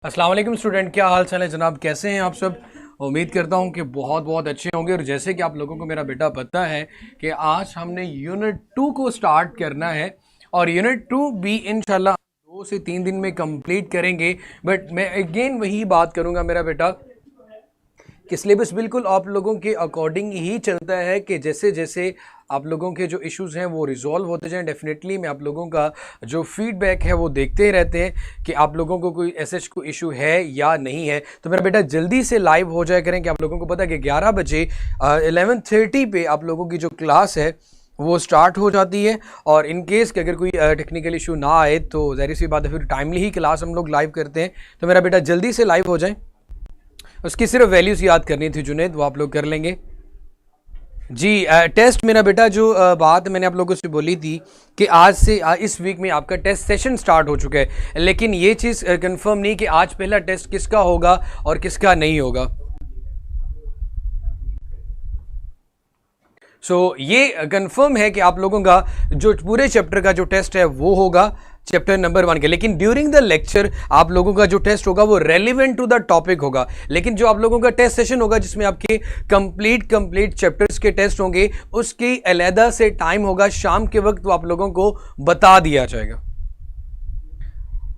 अस्सलाम वालेकुम स्टूडेंट, क्या हाल चाल है जनाब? कैसे हैं आप सब? उम्मीद करता हूं कि बहुत बहुत अच्छे होंगे। और जैसे कि आप लोगों को मेरा बेटा पता है कि आज हमने यूनिट 2 को स्टार्ट करना है और यूनिट 2 भी इंशाल्लाह 2 से 3 दिन में कंप्लीट करेंगे। बट मैं अगेन वही बात करूंगा मेरा बेटा कि सिलेबस बिल्कुल आप लोगों के अकॉर्डिंग ही चलता है कि जैसे जैसे आप लोगों के जो इश्यूज़ हैं वो रिजॉल्व होते जाएं। डेफिनेटली मैं आप लोगों का जो फीडबैक है वो देखते ही रहते हैं कि आप लोगों को कोई ऐसे कोई इशू है या नहीं है। तो मेरा बेटा जल्दी से लाइव हो जाया करें कि आप लोगों को पता है कि 11 बजे 11:30 पे आप लोगों की जो क्लास है वो स्टार्ट हो जाती है। और इन केस कि अगर कोई टेक्निकल इशू ना आए तो ज़ाहिर सी बात है फिर टाइमली ही क्लास हम लोग लाइव करते हैं। तो मेरा बेटा जल्दी से लाइव हो जाए। उसकी सिर्फ वैल्यूज़ याद करनी थी जुनेद, वो आप लोग कर लेंगे जी। टेस्ट मेरा बेटा जो बात मैंने आप लोगों से बोली थी कि आज से इस वीक में आपका टेस्ट सेशन स्टार्ट हो चुका है, लेकिन ये चीज़ कंफर्म नहीं कि आज पहला टेस्ट किसका होगा और किसका नहीं होगा। ये कंफर्म है कि आप लोगों का जो पूरे चैप्टर का जो टेस्ट है वो होगा चैप्टर नंबर 1 के। लेकिन ड्यूरिंग द लेक्चर आप लोगों का जो टेस्ट होगा वो रेलिवेंट टू द टॉपिक होगा। लेकिन जो आप लोगों का टेस्ट सेशन होगा जिसमें आपके कंप्लीट चैप्टर्स के टेस्ट होंगे उसकी अलहदा से टाइम होगा शाम के वक्त, वो आप लोगों को बता दिया जाएगा।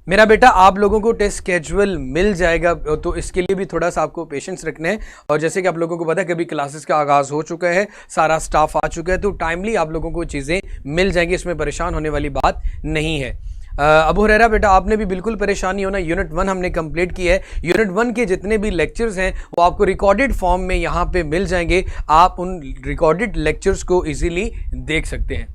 मेरा बेटा आप लोगों को टेस्ट स्केड्यूल मिल जाएगा, तो इसके लिए भी थोड़ा सा आपको पेशेंस रखना है। और जैसे कि आप लोगों को पता है कि अभी क्लासेस का आगाज़ हो चुका है, सारा स्टाफ आ चुका है, तो टाइमली आप लोगों को चीज़ें मिल जाएंगी, इसमें परेशान होने वाली बात नहीं है। अबू हुरैरा बेटा आपने भी बिल्कुल परेशान नहीं होना। यूनिट 1 हमने कंप्लीट किया है। यूनिट 1 के जितने भी लेक्चर्स हैं वो आपको रिकॉर्डेड फॉर्म में यहाँ पे मिल जाएंगे। आप उन रिकॉर्डेड लेक्चर्स को इजीली देख सकते हैं।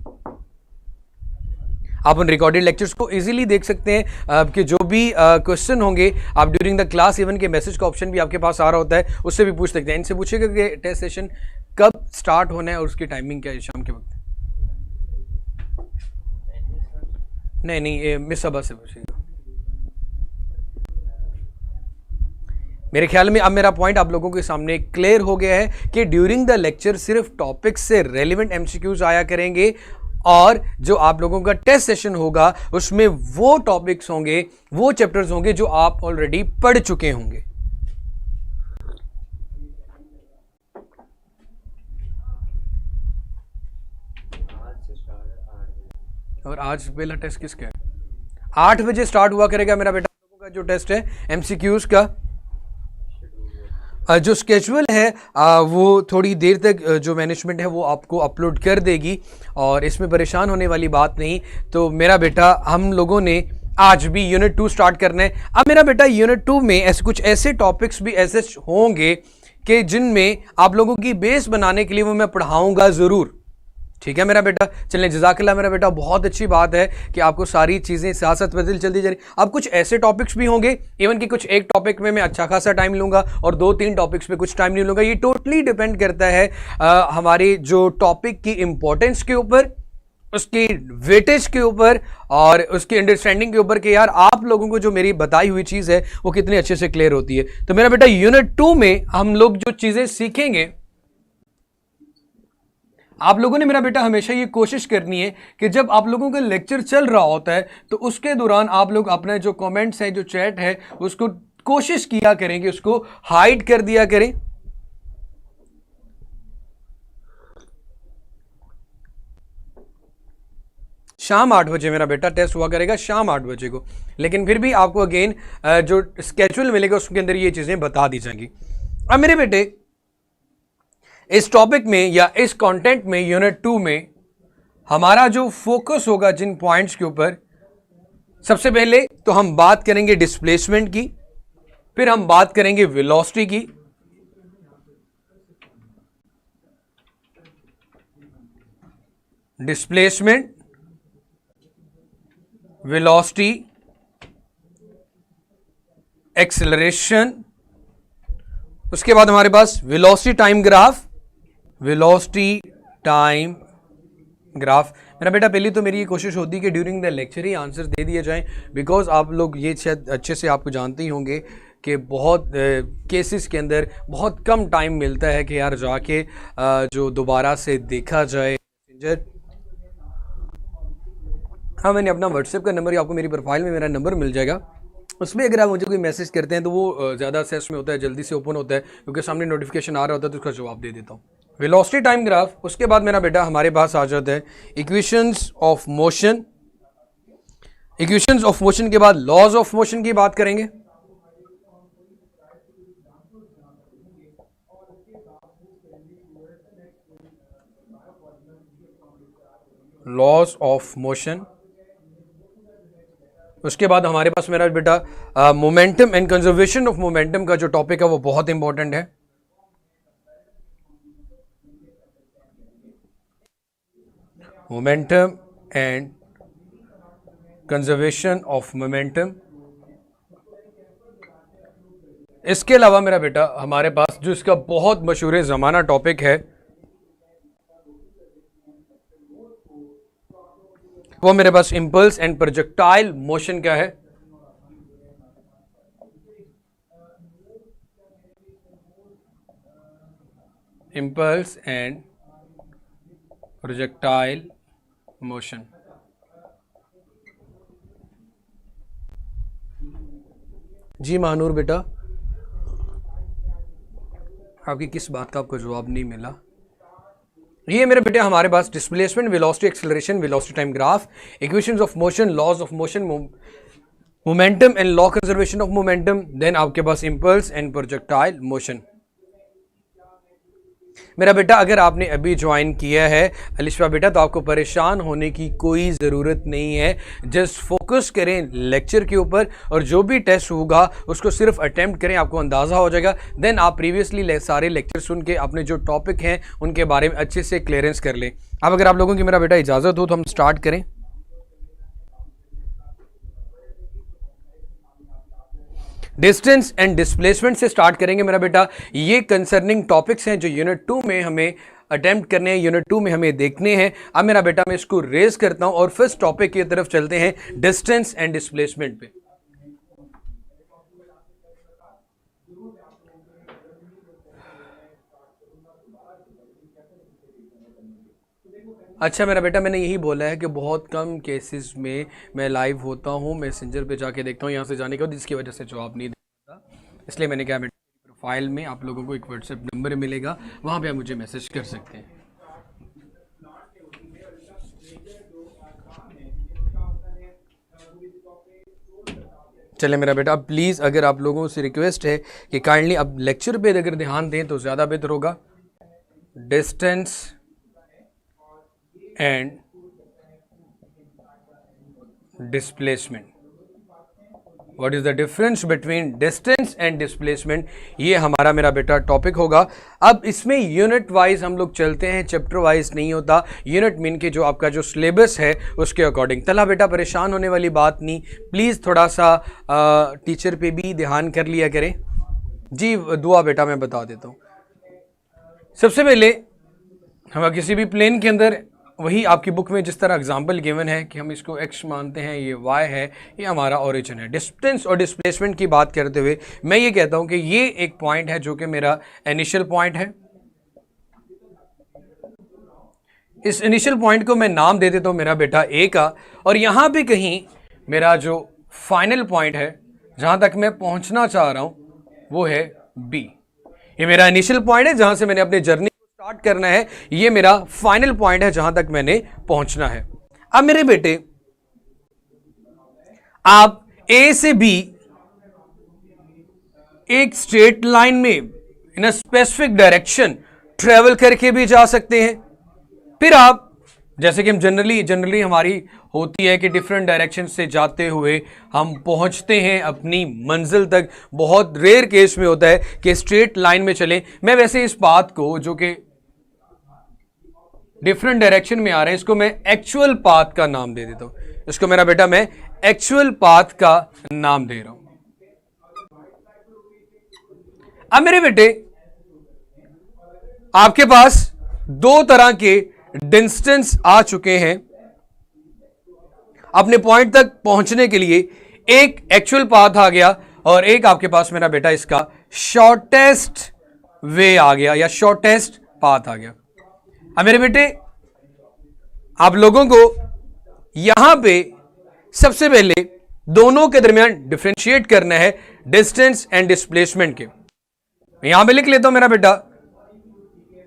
आप उन रिकॉर्डेड लेक्चर्स को इजीली देख सकते हैं कि जो भी क्वेश्चन होंगे आप ड्यूरिंग द क्लास, इवन के मैसेज का ऑप्शन भी आपके पास आ रहा होता है, उससे भी पूछ सकते हैं। इनसे पूछेगा कि टेस्ट सेशन कब स्टार्ट होना है और उसकी टाइमिंग क्या है शाम के वक्त। नहीं, मिस सबा से पूछेगा। मेरे ख्याल में अब मेरा पॉइंट आप लोगों के सामने क्लियर हो गया है कि ड्यूरिंग द लेक्चर सिर्फ टॉपिक से रेलिवेंट एमसीक्यूज आया करेंगे और जो आप लोगों का टेस्ट सेशन होगा उसमें वो टॉपिक्स होंगे, वो चैप्टर्स होंगे जो आप ऑलरेडी पढ़ चुके होंगे। और आज पहला टेस्ट किसका है? 8 बजे स्टार्ट हुआ करेगा मेरा बेटा लोगों का जो टेस्ट है एमसीक्यूज का। जो स्केड्यूल है वो थोड़ी देर तक जो मैनेजमेंट है वो आपको अपलोड कर देगी और इसमें परेशान होने वाली बात नहीं। तो मेरा बेटा हम लोगों ने आज भी यूनिट 2 स्टार्ट करना है। अब मेरा बेटा यूनिट 2 में ऐसे कुछ ऐसे टॉपिक्स भी ऐसे होंगे कि जिनमें आप लोगों की बेस बनाने के लिए वो मैं पढ़ाऊंगा ज़रूर। ठीक है मेरा बेटा, चलें जज़ाकल्लाह मेरा बेटा, बहुत अच्छी बात है कि आपको सारी चीज़ें साथ साथ बदल चलती जा रही। अब कुछ ऐसे टॉपिक्स भी होंगे इवन कि कुछ एक टॉपिक में मैं अच्छा खासा टाइम लूँगा और 2-3 टॉपिक्स पे कुछ टाइम नहीं लूँगा। ये टोटली डिपेंड करता है हमारे जो टॉपिक की इंपॉर्टेंस के ऊपर, उसकी वेटेज के ऊपर और उसकी अंडरस्टैंडिंग के ऊपर कि यार आप लोगों को जो मेरी बताई हुई चीज़ है वो कितनी अच्छे से क्लियर होती है। तो मेरा बेटा यूनिट 2 में हम लोग जो चीज़ें सीखेंगे, आप लोगों ने मेरा बेटा हमेशा ये कोशिश करनी है कि जब आप लोगों का लेक्चर चल रहा होता है तो उसके दौरान आप लोग अपने जो कमेंट्स हैं, जो चैट है, उसको कोशिश किया करें कि उसको हाइड कर दिया करें। शाम 8 बजे मेरा बेटा टेस्ट हुआ करेगा, शाम 8 बजे को। लेकिन फिर भी आपको अगेन जो स्केड्यूल मिलेगा उसके अंदर ये चीज़ें बता दी जाएंगी। अब मेरे बेटे इस टॉपिक में या इस कंटेंट में यूनिट 2 में हमारा जो फोकस होगा जिन पॉइंट्स के ऊपर, सबसे पहले तो हम बात करेंगे डिस्प्लेसमेंट की, फिर हम बात करेंगे वेलोसिटी की, डिस्प्लेसमेंट, वेलोसिटी, एक्सेलरेशन, उसके बाद हमारे पास velocity time graph, velocity time graph. मेरा बेटा पहली तो मेरी ये कोशिश होती है कि ड्यूरिंग द लेक्चर ही आंसर दे दिए जाएं, बिकॉज आप लोग ये शायद अच्छे से आपको जानते ही होंगे कि बहुत केसेस के अंदर बहुत कम टाइम मिलता है कि यार जाके जो दोबारा से देखा जाए। हाँ, मैंने अपना व्हाट्सएप का नंबर, आपको मेरी प्रोफाइल में मेरा नंबर मिल जाएगा, उसमें अगर आप मुझे कोई मैसेज करते हैं तो वो ज़्यादा सेस में होता है, जल्दी से ओपन होता है क्योंकि सामने नोटिफिकेशन आ रहा होता है तो उसका जवाब दे देता हूँ। वेलोसिटी टाइम ग्राफ, उसके बाद मेरा बेटा हमारे पास आ जाता है equations of motion. Equations of motion के बाद लॉज ऑफ मोशन की बात करेंगे। लॉज ऑफ मोशन, उसके बाद हमारे पास मेरा बेटा momentum and conservation of momentum का जो टॉपिक है वो बहुत इंपॉर्टेंट है। Momentum and conservation of momentum. इसके अलावा मेरा बेटा हमारे पास जो इसका बहुत मशहूर जमाना टॉपिक है वो मेरे पास इंपल्स एंड प्रोजेक्टाइल मोशन क्या है। Impulse and projectile motion. जी महानूर बेटा, आपकी किस बात का आपको जवाब नहीं मिला? ये मेरे बेटे हमारे पास displacement, velocity, acceleration, velocity time graph, equations of motion, laws of motion, momentum and law conservation of momentum, then आपके पास इंपल्स एंड प्रोजेक्टाइल मोशन। मेरा बेटा अगर आपने अभी ज्वाइन किया है अलिशा बेटा तो आपको परेशान होने की कोई ज़रूरत नहीं है। जस्ट फोकस करें लेक्चर के ऊपर और जो भी टेस्ट होगा उसको सिर्फ अटेम्प्ट करें, आपको अंदाज़ा हो जाएगा। देन आप प्रीवियसली सारे लेक्चर सुन के अपने जो टॉपिक हैं उनके बारे में अच्छे से क्लियरेंस कर लें। अब अगर आप लोगों की मेरा बेटा इजाज़त हो तो हम स्टार्ट करें। डिस्टेंस एंड डिस्प्लेसमेंट से स्टार्ट करेंगे मेरा बेटा। ये कंसर्निंग टॉपिक्स हैं जो यूनिट 2 में हमें अटेम्प्ट करने हैं, यूनिट 2 में हमें देखने हैं। अब मेरा बेटा मैं इसको रेज करता हूं और फर्स्ट टॉपिक की तरफ चलते हैं, डिस्टेंस एंड डिस्प्लेसमेंट पे। अच्छा मेरा बेटा, मैंने यही बोला है कि बहुत कम केसेस में मैं लाइव होता हूँ, मैसेंजर पे जाके देखता हूँ यहाँ से जाने के बाद, जिसकी वजह से जवाब नहीं देता। इसलिए मैंने क्या, प्रोफाइल में आप लोगों को एक व्हाट्सएप नंबर मिलेगा, वहाँ पे आप मुझे मैसेज कर सकते हैं। चले मेरा बेटा, अब प्लीज़ अगर आप लोगों से रिक्वेस्ट है कि काइंडली अब लेक्चर पे अगर ध्यान दें तो ज़्यादा बेहतर होगा। Distance and displacement, what is the difference between distance and displacement, ये हमारा मेरा बेटा टॉपिक होगा। अब इसमें यूनिट वाइज हम लोग चलते हैं, चैप्टर वाइज नहीं होता। यूनिट मीन के जो आपका जो सिलेबस है उसके अकॉर्डिंग। तला बेटा परेशान होने वाली बात नहीं, प्लीज़ थोड़ा सा टीचर पे भी ध्यान कर लिया करें। जी दुआ बेटा मैं बता देता हूँ। सबसे पहले हम किसी भी प्लेन के अंदर, वही आपकी बुक में जिस तरह एग्जाम्पल गिवन है कि हम इसको x मानते हैं, ये y है, ये हमारा ओरिजिन है। डिस्टेंस और डिस्प्लेसमेंट की बात करते हुए मैं ये कहता हूं कि ये एक पॉइंट है जो कि मेरा इनिशियल पॉइंट है। इस इनिशियल पॉइंट को मैं नाम दे देता हूं मेरा बेटा a का, और यहां पे कहीं मेरा जो फाइनल पॉइंट है जहां तक मैं पहुंचना चाह रहा हूं वो है b। ये मेरा इनिशियल पॉइंट है जहां से मैंने अपनी जर्नी स्टार्ट करना है, ये मेरा फाइनल पॉइंट है जहां तक मैंने पहुंचना है। अब मेरे बेटे आप ए से बी एक स्ट्रेट लाइन में इन अ स्पेसिफिक डायरेक्शन ट्रेवल करके भी जा सकते हैं। फिर आप, जैसे कि हम जनरली हमारी होती है कि डिफरेंट डायरेक्शन से जाते हुए हम पहुंचते हैं अपनी मंजिल तक। बहुत रेयर केस में होता है कि स्ट्रेट लाइन में चलें। मैं वैसे इस बात को जो कि डिफरेंट डायरेक्शन में आ रहे हैं, इसको मैं एक्चुअल पाथ का नाम दे देता हूं। इसको मेरा बेटा मैं एक्चुअल पाथ का नाम दे रहा हूं। अब मेरे बेटे आपके पास दो तरह के डिस्टेंस आ चुके हैं अपने पॉइंट तक पहुंचने के लिए। एक एक्चुअल पाथ आ गया और एक आपके पास मेरा बेटा इसका शॉर्टेस्ट वे आ गया या शॉर्टेस्ट पाथ आ गया। अब मेरे बेटे आप लोगों को यहां पे सबसे पहले दोनों के दरमियान डिफरेंशिएट करना है डिस्टेंस एंड डिस्प्लेसमेंट के। यहां पे लिख लेता हूं मेरा बेटा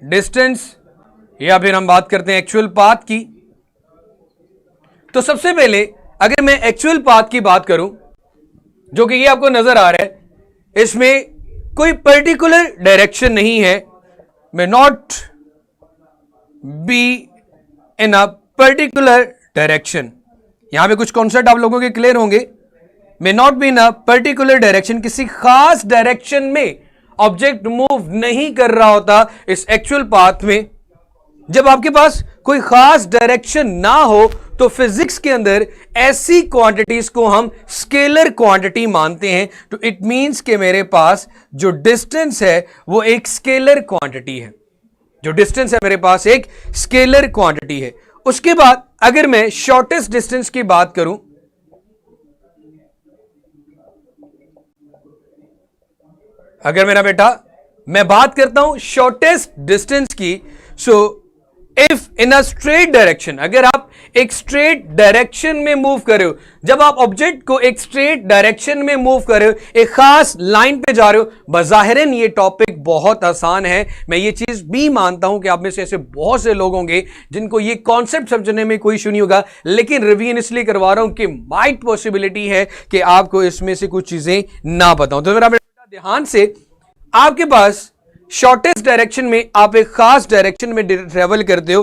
डिस्टेंस, या फिर हम बात करते हैं एक्चुअल पाथ की। तो सबसे पहले अगर मैं एक्चुअल पाथ की बात करूं, जो कि ये आपको नजर आ रहा है, इसमें कोई पर्टिकुलर डायरेक्शन नहीं है, may not be in a particular direction. यहां पे कुछ कॉन्सेप्ट आप लोगों के क्लियर होंगे। May not be in a particular direction, किसी खास डायरेक्शन में ऑब्जेक्ट मूव नहीं कर रहा होता इस एक्चुअल पाथ में। जब आपके पास कोई खास डायरेक्शन ना हो तो फिजिक्स के अंदर ऐसी क्वांटिटीज को हम स्केलर क्वांटिटी मानते हैं। तो इट मींस कि मेरे पास जो डिस्टेंस है वो एक स्केलर क्वांटिटी है, जो डिस्टेंस है मेरे पास एक स्केलर क्वांटिटी है। उसके बाद अगर मैं शॉर्टेस्ट डिस्टेंस की बात करूं, अगर मेरा बेटा मैं बात करता हूं शॉर्टेस्ट डिस्टेंस की, so if in a straight direction, अगर आप एक स्ट्रेट डायरेक्शन में मूव कर रहे हो, जब आप ऑब्जेक्ट को एक स्ट्रेट डायरेक्शन में मूव कर रहे हो, एक खास लाइन पे जा रहे हो, बज़ाहिरन ये टॉपिक बहुत आसान है। मैं ये चीज भी मानता हूं कि आप में से ऐसे बहुत से लोग होंगे जिनको ये कॉन्सेप्ट समझने में कोई इशू नहीं होगा, लेकिन रिवीजन इसलिए करवा रहा हूं कि माइट पॉसिबिलिटी है कि आपको इसमें से कुछ चीजें ना पता हो। तो मेरा ध्यान से, आपके पास शॉर्टेस्ट डायरेक्शन में आप एक खास डायरेक्शन में ट्रेवल करते हो,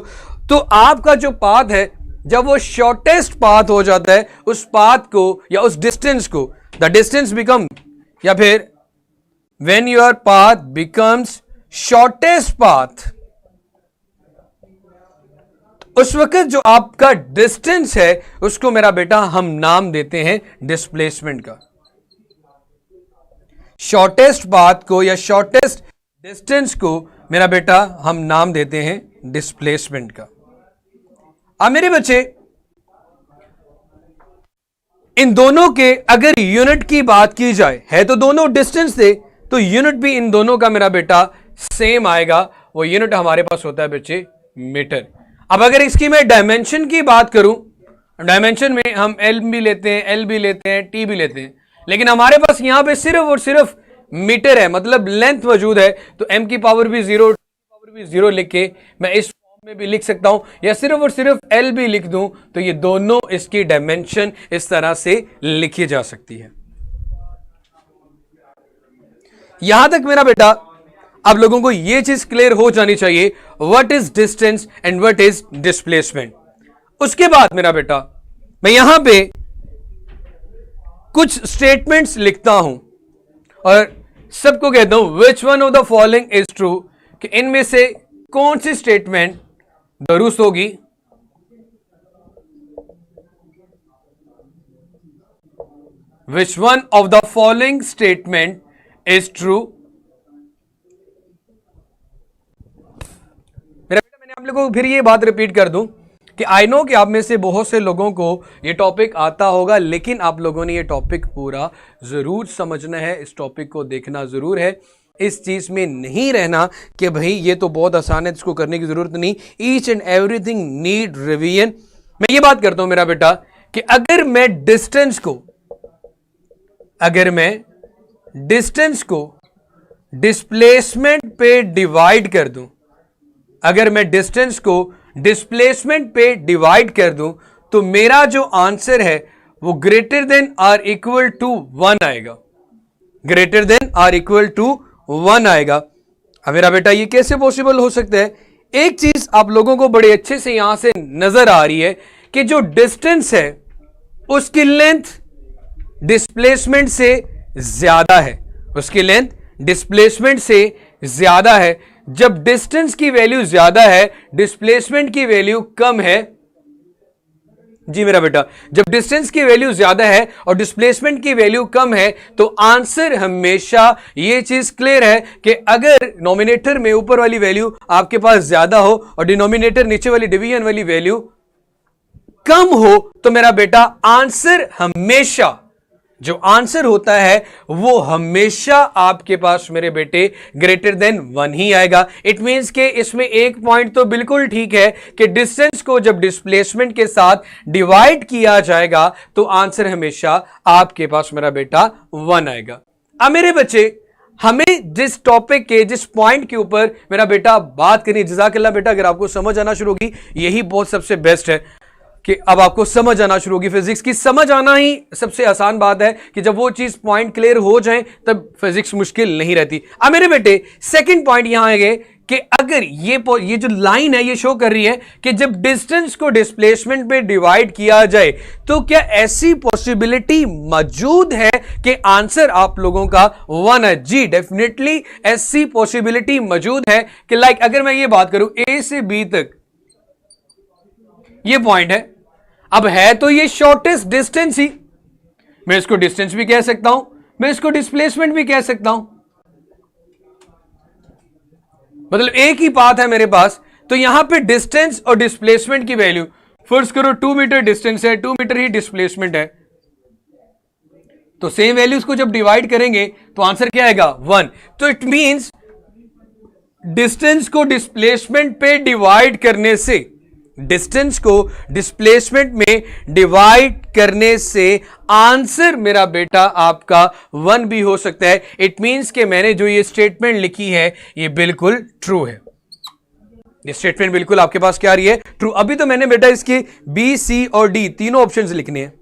तो आपका जो पाथ है जब वो शॉर्टेस्ट पाथ हो जाता है, उस पाथ को या उस डिस्टेंस को, द डिस्टेंस बिकम, या फिर when your path becomes shortest path, उस वक्त जो आपका डिस्टेंस है उसको मेरा बेटा हम नाम देते हैं डिस्प्लेसमेंट का। शॉर्टेस्ट पाथ को या शॉर्टेस्ट डिस्टेंस को मेरा बेटा हम नाम देते हैं डिस्प्लेसमेंट का। अब मेरे बच्चे, इन दोनों के अगर यूनिट की बात की जाए, है तो दोनों डिस्टेंस थे, तो यूनिट भी इन दोनों का मेरा बेटा सेम आएगा। वो यूनिट हमारे पास होता है बच्चे मीटर। अब अगर इसकी मैं डायमेंशन की बात करूं, डायमेंशन में हम एल भी लेते हैं, एल भी लेते हैं, टी भी लेते हैं, लेकिन हमारे पास यहां पे सिर्फ और सिर्फ मीटर है, मतलब लेंथ मौजूद है। तो m की पावर भी 0, t की पावर भी 0 लिख के मैं इस फॉर्म में भी लिख सकता हूं, या सिर्फ और सिर्फ l भी लिख दूं, तो ये दोनों इसकी डायमेंशन इस तरह से लिखी जा सकती है। यहां तक मेरा बेटा आप लोगों को यह चीज क्लियर हो जानी चाहिए, what is distance and what is displacement. उसके बाद मेरा बेटा मैं यहां पे कुछ स्टेटमेंट्स लिखता हूं और सबको कहता हूं which one of the following is true, कि इनमें से कौन सी स्टेटमेंट दुरुस्त होगी। Which one of the following statement is true. मेरा बेटा मैंने आप लोगों को फिर ये बात रिपीट कर दूं कि आई नो कि आप में से बहुत से लोगों को ये टॉपिक आता होगा, लेकिन आप लोगों ने ये टॉपिक पूरा जरूर समझना है, इस टॉपिक को देखना जरूर है। इस चीज में नहीं रहना कि भाई ये तो बहुत आसान है, इसको करने की जरूरत नहीं। Each and everything need revision. मैं ये बात करता हूं मेरा बेटा कि अगर मैं डिस्टेंस को डिस्प्लेसमेंट पे डिवाइड कर दूं, अगर मैं डिस्टेंस को डिस्प्लेसमेंट पे डिवाइड कर दूं, तो मेरा जो आंसर है वो greater than or equal to 1 आएगा, greater than or equal to 1 आएगा। अब मेरा बेटा ये कैसे पॉसिबल हो सकता है? एक चीज आप लोगों को बड़े अच्छे से यहां से नजर आ रही है कि जो डिस्टेंस है उसकी लेंथ डिस्प्लेसमेंट से ज्यादा है, उसकी लेंथ डिस्प्लेसमेंट से ज्यादा है। जब डिस्टेंस की वैल्यू ज्यादा है, डिस्प्लेसमेंट की वैल्यू कम है। जी मेरा बेटा, जब डिस्टेंस की वैल्यू ज्यादा है और डिस्प्लेसमेंट की वैल्यू कम है, तो आंसर हमेशा ये चीज क्लियर है कि अगर नॉमिनेटर में ऊपर वाली वैल्यू आपके पास ज्यादा हो और डिनोमिनेटर नीचे वाली डिवीजन वाली वैल्यू कम हो, तो मेरा बेटा आंसर हमेशा जो आंसर होता है वो हमेशा आपके पास मेरे बेटे ग्रेटर देन 1 ही आएगा। इट मींस के इसमें एक पॉइंट तो बिल्कुल ठीक है कि डिस्टेंस को जब डिस्प्लेसमेंट के साथ डिवाइड किया जाएगा तो आंसर हमेशा आपके पास मेरा बेटा 1 आएगा। अब मेरे बच्चे हमें जिस टॉपिक के जिस पॉइंट के ऊपर मेरा बेटा बात करनी, जज़ाकल्लाह बेटा, अगर आपको समझ आना शुरू होगी यही बहुत सबसे बेस्ट है कि अब आपको समझ आना शुरू होगी। फिजिक्स की समझ आना ही सबसे आसान बात है कि जब वो चीज पॉइंट क्लियर हो जाए तब फिजिक्स मुश्किल नहीं रहती। अब मेरे बेटे सेकंड पॉइंट यहां है कि अगर ये जो लाइन है ये शो कर रही है कि जब डिस्टेंस को डिस्प्लेसमेंट पे डिवाइड किया जाए तो क्या ऐसी पॉसिबिलिटी मौजूद है कि आंसर आप लोगों का 1 है? जी डेफिनेटली ऐसी पॉसिबिलिटी मौजूद है कि लाइक अगर मैं ये बात करूं ए से बी तक ये पॉइंट है, अब है तो ये शॉर्टेस्ट डिस्टेंस ही, मैं इसको डिस्टेंस भी कह सकता हूं, मैं इसको डिस्प्लेसमेंट भी कह सकता हूं, मतलब एक ही पाथ है मेरे पास। तो यहां पे डिस्टेंस और डिस्प्लेसमेंट की वैल्यू फर्स्ट करो 2 मीटर डिस्टेंस है, 2 मीटर ही डिस्प्लेसमेंट है, तो सेम वैल्यूज को जब डिवाइड करेंगे तो आंसर क्या आएगा 1। तो इट मींस डिस्टेंस को डिस्प्लेसमेंट पे डिवाइड करने से, डिस्टेंस को डिस्प्लेसमेंट में डिवाइड करने से आंसर मेरा बेटा आपका 1 भी हो सकता है। इट मींस कि मैंने जो ये स्टेटमेंट लिखी है ये बिल्कुल ट्रू है, ये स्टेटमेंट बिल्कुल आपके पास क्या आ रही है, ट्रू। अभी तो मैंने बेटा इसके बी, सी और डी तीनों ऑप्शंस लिखने हैं।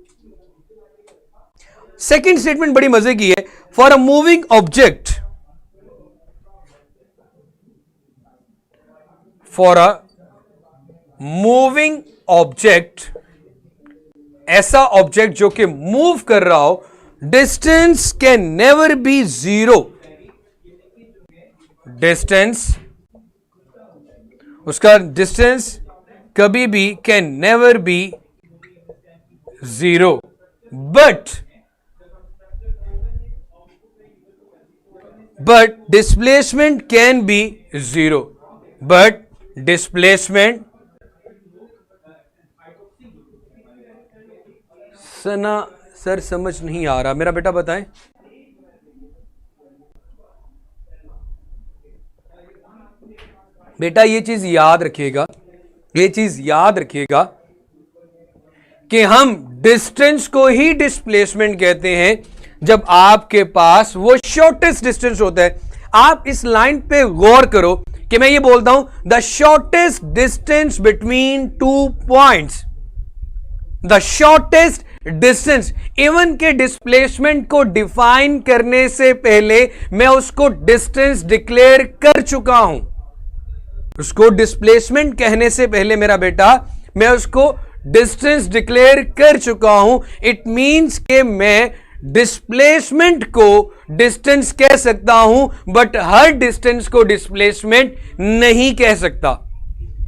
सेकंड स्टेटमेंट बड़ी मजे की है, for a moving object, for a moving object, ऐसा ऑब्जेक्ट जो कि मूव कर रहा हो, distance can never be zero, distance, उसका डिस्टेंस कभी भी can never be zero, but displacement can be zero, but displacement, Sana sir समझ नहीं आ रहा, मेरा बेटा बताएं। बेटा ये चीज याद रखिएगा, ये चीज याद रखिएगा कि हम डिस्टेंस को ही डिस्प्लेसमेंट कहते हैं जब आपके पास वो शॉर्टेस्ट डिस्टेंस होता है। आप इस लाइन पे गौर करो कि मैं ये बोलता हूं the shortest distance between 2 points, the shortest distance, even के डिस्प्लेसमेंट को डिफाइन करने से पहले मैं उसको डिस्टेंस डिक्लेयर कर चुका हूं, उसको डिस्प्लेसमेंट कहने से पहले मेरा बेटा मैं उसको डिस्टेंस डिक्लेयर कर चुका हूं। इट मींस कि मैं डिस्प्लेसमेंट को डिस्टेंस कह सकता हूं बट हर डिस्टेंस को डिस्प्लेसमेंट नहीं कह सकता।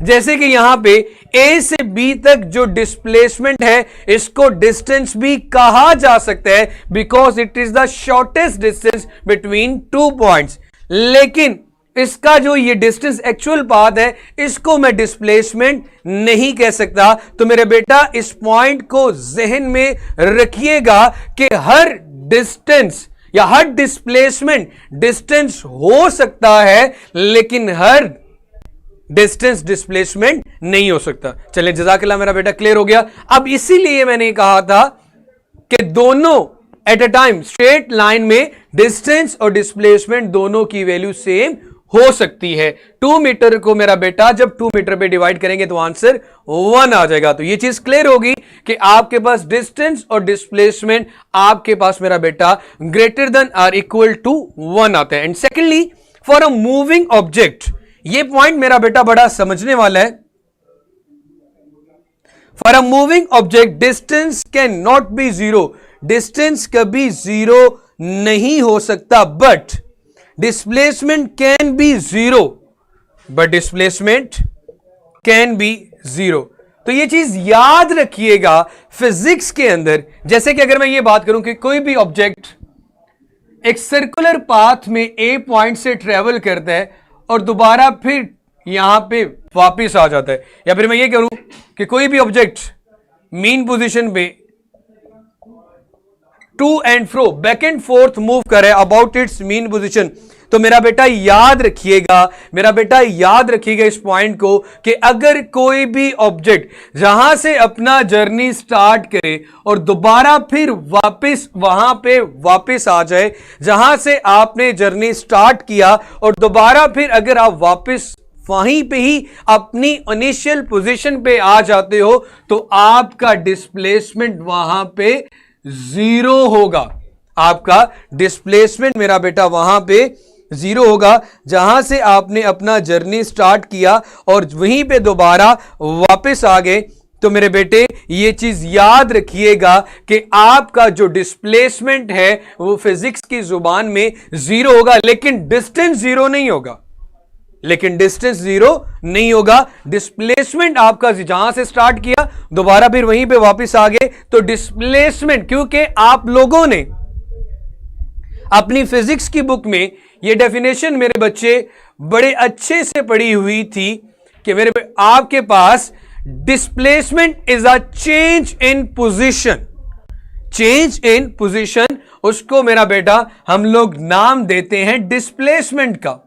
जैसे कि यहां पे ए से बी तक जो डिस्प्लेसमेंट है इसको डिस्टेंस भी कहा जा सकता है because it is the shortest distance between 2 points, लेकिन इसका जो ये डिस्टेंस एक्चुअल पाथ है इसको मैं डिस्प्लेसमेंट नहीं कह सकता। तो मेरे बेटा इस पॉइंट को जहन में रखिएगा कि हर डिस्टेंस या हर डिस्प्लेसमेंट डिस्टेंस हो सकता है लेकिन हर डिस्टेंस डिस्प्लेसमेंट नहीं हो सकता। चलिए जज़ाकल्लाह, मेरा बेटा क्लियर हो गया। अब इसीलिए मैंने कहा था कि दोनों at a time straight line में डिस्टेंस और डिस्प्लेसमेंट दोनों की वैल्यू सेम हो सकती है। 2 मीटर को मेरा बेटा जब 2 मीटर पे डिवाइड करेंगे तो आंसर 1 आ जाएगा। तो ये चीज क्लियर होगी कि आपके पास डिस्टेंस और डिस्प्लेसमेंट आपके पास मेरा बेटा greater than or equal to 1 आता है। And secondly for a moving object, ये पॉइंट मेरा बेटा बड़ा समझने वाला है। For a moving object distance can not be zero, distance कभी जीरो नहीं हो सकता, but displacement can be zero, but displacement can be zero. तो ये चीज याद रखिएगा फिजिक्स के अंदर। जैसे कि अगर मैं ये बात करूं कि कोई भी ऑब्जेक्ट एक सर्कुलर पाथ में ए पॉइंट से ट्रेवल करता है और दोबारा फिर यहां पे वापस आ जाता है, या फिर मैं ये करूं कि कोई भी ऑब्जेक्ट मीन पोजीशन पे to and fro back and forth move करे अबाउट इट्स मीन पोजीशन। तो मेरा बेटा याद रखिएगा इस पॉइंट को कि अगर कोई भी ऑब्जेक्ट जहां से अपना जर्नी स्टार्ट करे और दोबारा फिर वापस वहां पे वापस आ जाए, जहां से आपने जर्नी स्टार्ट किया और दोबारा फिर अगर आप वापस वहीं पे ही अपनी इनिशियल पोजीशन पे आ जाते हो तो आपका डिस्प्लेसमेंट वहां पे जीरो होगा। आपका डिस्प्लेसमेंट मेरा बेटा वहां पे जीरो होगा जहां से आपने अपना जर्नी स्टार्ट किया और वहीं पे दोबारा वापस आ गए। तो मेरे बेटे ये चीज याद रखिएगा कि आपका जो डिस्प्लेसमेंट है वो फिजिक्स की जुबान में जीरो होगा, लेकिन डिस्टेंस जीरो नहीं होगा। डिस्प्लेसमेंट आपका जहां से स्टार्ट किया दोबारा फिर वहीं पे वापस आ गए तो डिस्प्लेसमेंट, क्योंकि आप लोगों ने अपनी फिजिक्स की बुक में ये डेफिनेशन मेरे बच्चे बड़े अच्छे से पढ़ी हुई थी कि आपके पास displacement is a change in position, उसको मेरा बेटा हम लोग नाम देते हैं डिस्प्लेसमेंट का।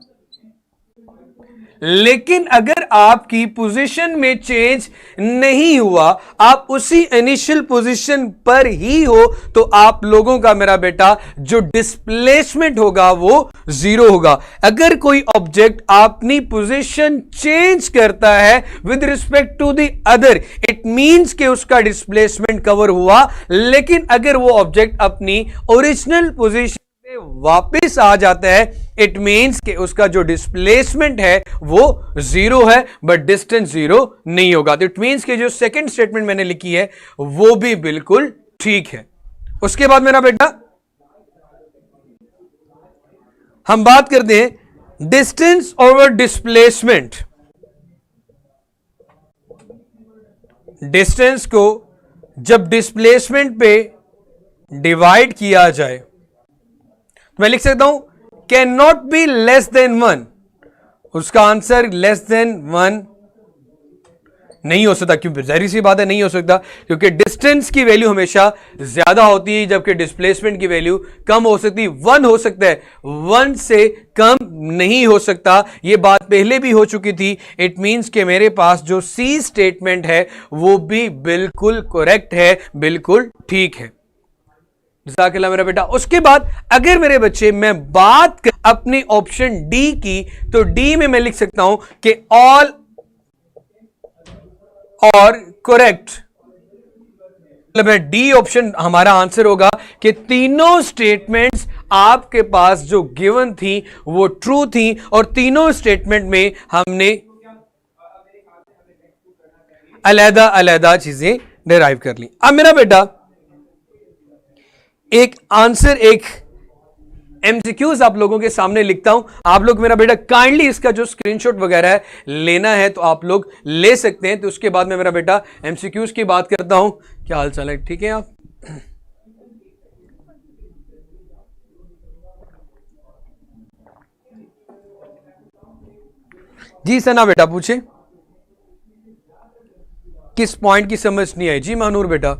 लेकिन अगर आपकी पोजीशन में चेंज नहीं हुआ, आप उसी इनिशियल पोजीशन पर ही हो, तो आप लोगों का मेरा बेटा जो डिस्प्लेसमेंट होगा वो जीरो होगा। अगर कोई ऑब्जेक्ट अपनी पोजीशन चेंज करता है with respect to the other, it means कि उसका डिस्प्लेसमेंट कवर हुआ। लेकिन अगर वो ऑब्जेक्ट अपनी ओरिजिनल पोजीशन वापिस आ जाता है, इट मींस कि उसका जो डिस्प्लेसमेंट है वो जीरो है, बट डिस्टेंस जीरो नहीं होगा। तो इट मींस कि जो सेकंड स्टेटमेंट मैंने लिखी है वो भी बिल्कुल ठीक है। उसके बाद मेरा बेटा हम बात करते हैं डिस्टेंस ओवर डिस्प्लेसमेंट। डिस्टेंस को जब डिस्प्लेसमेंट पे डिवाइड किया जाए मैं लिख सकता हूं can not be less than 1। उसका आंसर लेस देन 1 नहीं हो सकता, क्योंकि जाहिर सी बात है नहीं हो सकता, क्योंकि डिस्टेंस की वैल्यू हमेशा ज्यादा होती है जबकि डिस्प्लेसमेंट की वैल्यू कम हो सकती है। 1 हो सकता है, 1 से कम नहीं हो सकता। यह बात पहले भी हो चुकी थी। इट मींस कि मेरे पास जो सी स्टेटमेंट है वो भी बिल्कुल करेक्ट है, बिल्कुल ठीक है। जज़ाकल्लाह मेरा बेटा। उसके बाद अगर मेरे बच्चे मैं बात कर अपने ऑप्शन डी की, तो डी में मैं लिख सकता हूं कि ऑल और करेक्ट, मतलब डी ऑप्शन हमारा आंसर होगा कि तीनों स्टेटमेंट्स आपके पास जो गिवन थी वो ट्रू थी और तीनों स्टेटमेंट में हमने अलग अलग चीजें डिराइव कर ली। अब मेरा बेटा एक आंसर, एक एमसीक्यूज आप लोगों के सामने लिखता हूं। आप लोग मेरा बेटा काइंडली इसका जो स्क्रीनशॉट वगैरह है लेना है तो आप लोग ले सकते हैं। तो उसके बाद में मेरा बेटा एमसीक्यूज की बात करता हूं। क्या हाल चाल है, ठीक है आप? जी सना बेटा पूछे, किस पॉइंट की समझ नहीं आई? जी महानूर बेटा,